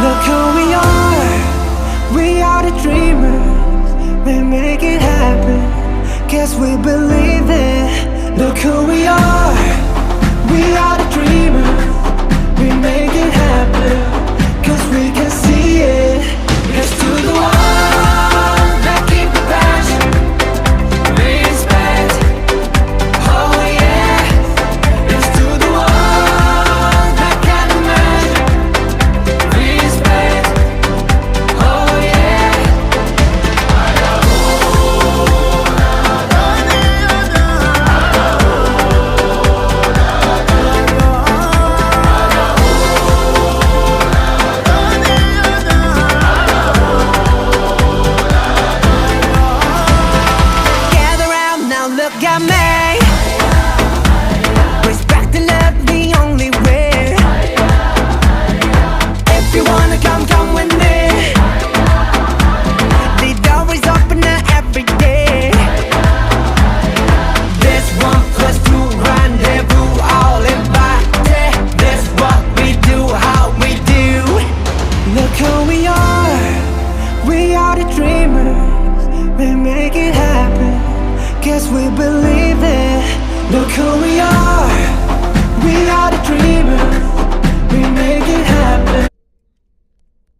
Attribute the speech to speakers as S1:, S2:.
S1: Look who we are the dreamers. We make it happen, guess we believe it. Look who we are the dreamers. We make it happen, cause we can see it. Here's to the ones that keep the passion, respect, oh yeah. Here's to the ones that can't imagine, respect, oh yeah. Gather round now, look at me. Respect and love the only way. If you wanna come, come with me. The door is open now every day. This 1+2 rendezvous, all invited. This what we do, how we do. Look who we are the dreamers. We make it happen, guess we believe it. Look who we are the dreamers. We make it happen.